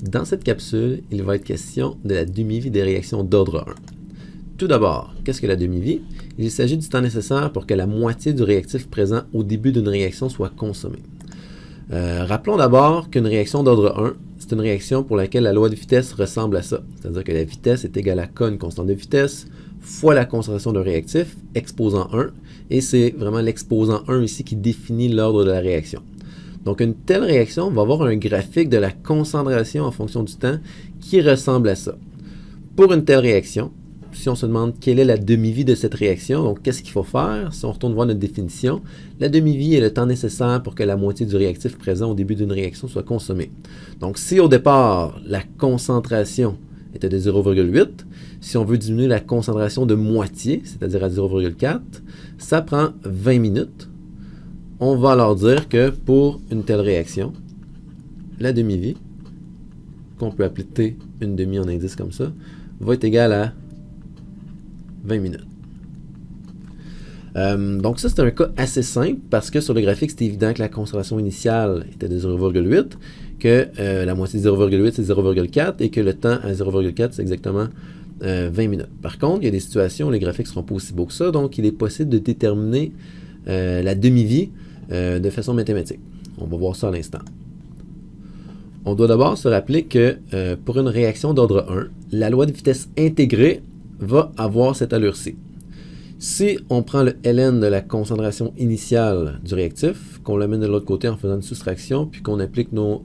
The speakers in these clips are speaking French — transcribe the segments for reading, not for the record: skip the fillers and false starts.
Dans cette capsule, il va être question de la demi-vie des réactions d'ordre 1. Tout d'abord, qu'est-ce que la demi-vie? Il s'agit du temps nécessaire pour que la moitié du réactif présent au début d'une réaction soit consommée. Rappelons d'abord qu'une réaction d'ordre 1, c'est une réaction pour laquelle la loi de vitesse ressemble à ça. C'est-à-dire que la vitesse est égale à K, une constante de vitesse, fois la concentration d'un réactif, exposant 1, et c'est vraiment l'exposant 1 ici qui définit l'ordre de la réaction. Donc une telle réaction va avoir un graphique de la concentration en fonction du temps qui ressemble à ça. Pour une telle réaction, si on se demande quelle est la demi-vie de cette réaction, donc qu'est-ce qu'il faut faire? Si on retourne voir notre définition, la demi-vie est le temps nécessaire pour que la moitié du réactif présent au début d'une réaction soit consommée. Donc si au départ, la concentration était de 0,8, si on veut diminuer la concentration de moitié, c'est-à-dire à 0,4, ça prend 20 minutes. On va alors dire que pour une telle réaction, la demi-vie, qu'on peut appeler T, une demi en indice comme ça, va être égale à 20 minutes. Donc ça, c'est un cas assez simple parce que sur le graphique, c'est évident que la concentration initiale était de 0,8, que la moitié de 0,8, c'est 0,4 et que le temps à 0,4, c'est exactement 20 minutes. Par contre, il y a des situations où les graphiques ne seront pas aussi beaux que ça, donc il est possible de déterminer la demi-vie de façon mathématique. On va voir ça à l'instant. On doit d'abord se rappeler que pour une réaction d'ordre 1, la loi de vitesse intégrée va avoir cette allure-ci. Si on prend le ln de la concentration initiale du réactif, qu'on l'amène de l'autre côté en faisant une soustraction, puis qu'on applique nos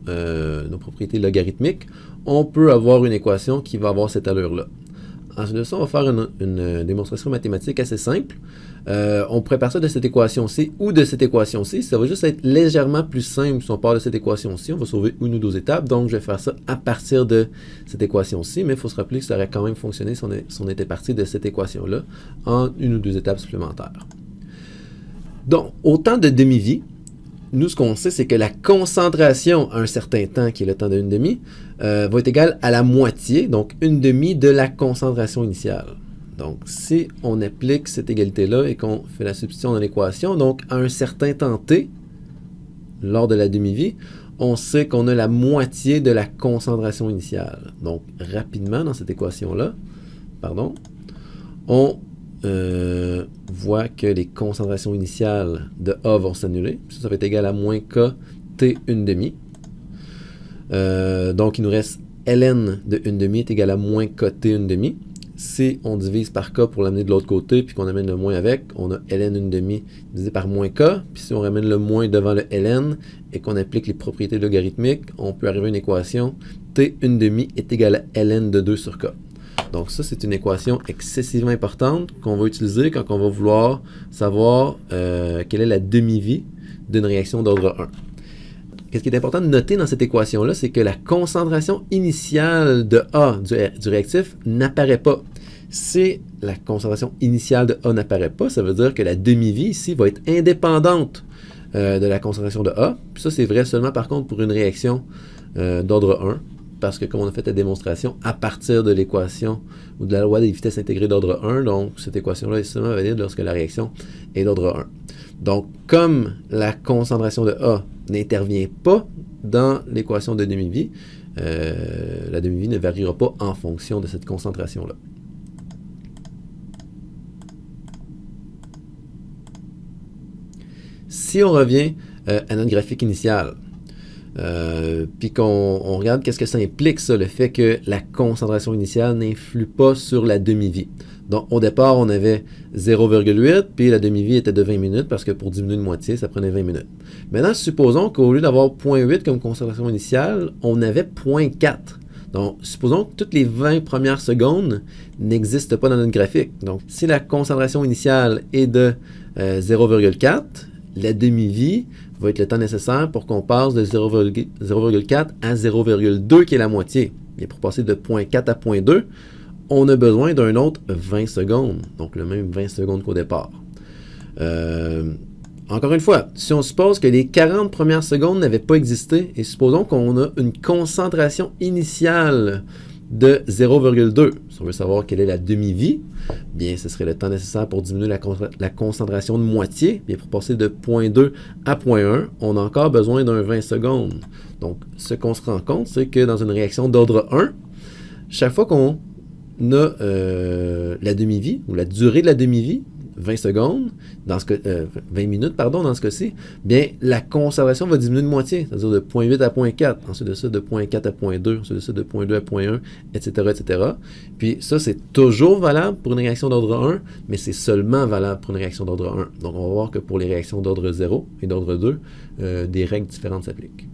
propriétés logarithmiques, on peut avoir une équation qui va avoir cette allure-là. Ensuite de ça, on va faire une démonstration mathématique assez simple. On pourrait partir de cette équation-ci ou de cette équation-ci. Ça va juste être légèrement plus simple si on part de cette équation-ci. On va sauver une ou deux étapes. Donc, je vais faire ça à partir de cette équation-ci. Mais il faut se rappeler que ça aurait quand même fonctionné si on était parti de cette équation-là en une ou deux étapes supplémentaires. Donc, au temps de demi-vie, nous, ce qu'on sait, c'est que la concentration à un certain temps, qui est le temps de une demi, va être égale à la moitié, donc une demi de la concentration initiale. Donc, si on applique cette égalité-là et qu'on fait la substitution dans l'équation, donc à un certain temps t, lors de la demi-vie, on sait qu'on a la moitié de la concentration initiale. Donc, rapidement, dans cette équation-là, on voit que les concentrations initiales de A vont s'annuler. Ça va être égal à moins K T une demi. Donc, il nous reste ln de une demi est égal à moins K T une demi. Si on divise par K pour l'amener de l'autre côté, puis qu'on amène le moins avec, on a ln une demi divisé par moins K. Puis si on ramène le moins devant le ln et qu'on applique les propriétés logarithmiques, on peut arriver à une équation T une demi est égal à ln de 2 sur K. Donc ça, c'est une équation excessivement importante qu'on va utiliser quand on va vouloir savoir quelle est la demi-vie d'une réaction d'ordre 1. Qu'est-ce qui est important de noter dans cette équation-là, c'est que la concentration initiale de A du réactif n'apparaît pas. Si la concentration initiale de A n'apparaît pas, ça veut dire que la demi-vie ici va être indépendante de la concentration de A. Puis ça, c'est vrai seulement par contre pour une réaction d'ordre 1. Parce que comme on a fait la démonstration à partir de l'équation ou de la loi des vitesses intégrées d'ordre 1, donc cette équation-là est seulement valide lorsque la réaction est d'ordre 1. Donc, comme la concentration de A n'intervient pas dans l'équation de demi-vie, la demi-vie ne variera pas en fonction de cette concentration-là. Si on revient à notre graphique initial, puis qu'on regarde qu'est-ce que ça implique, ça, le fait que la concentration initiale n'influe pas sur la demi-vie. Donc, au départ, on avait 0,8, puis la demi-vie était de 20 minutes, parce que pour diminuer de moitié, ça prenait 20 minutes. Maintenant, supposons qu'au lieu d'avoir 0,8 comme concentration initiale, on avait 0,4. Donc, supposons que toutes les 20 premières secondes n'existent pas dans notre graphique. Donc, si la concentration initiale est de 0,4, la demi-vie va être le temps nécessaire pour qu'on passe de 0,4 à 0,2 qui est la moitié. Et pour passer de 0,4 à 0,2, on a besoin d'un autre 20 secondes. Donc le même 20 secondes qu'au départ. Encore une fois, si on suppose que les 40 premières secondes n'avaient pas existé, et supposons qu'on a une concentration initiale de 0,2. Si on veut savoir quelle est la demi-vie, bien, ce serait le temps nécessaire pour diminuer la concentration de moitié. Bien, pour passer de 0,2 à 0,1, on a encore besoin d'un 20 secondes. Donc, ce qu'on se rend compte, c'est que dans une réaction d'ordre 1, chaque fois qu'on a la demi-vie, ou la durée de la demi-vie, 20 secondes, 20 minutes, pardon, dans ce cas-ci, bien, la conservation va diminuer de moitié, c'est-à-dire de 0,8 à 0,4, ensuite de ça, de 0,4 à 0,2, ensuite de ça, de 0,2 à 0,1, etc., etc. Puis ça, c'est toujours valable pour une réaction d'ordre 1, mais c'est seulement valable pour une réaction d'ordre 1. Donc, on va voir que pour les réactions d'ordre 0 et d'ordre 2, des règles différentes s'appliquent.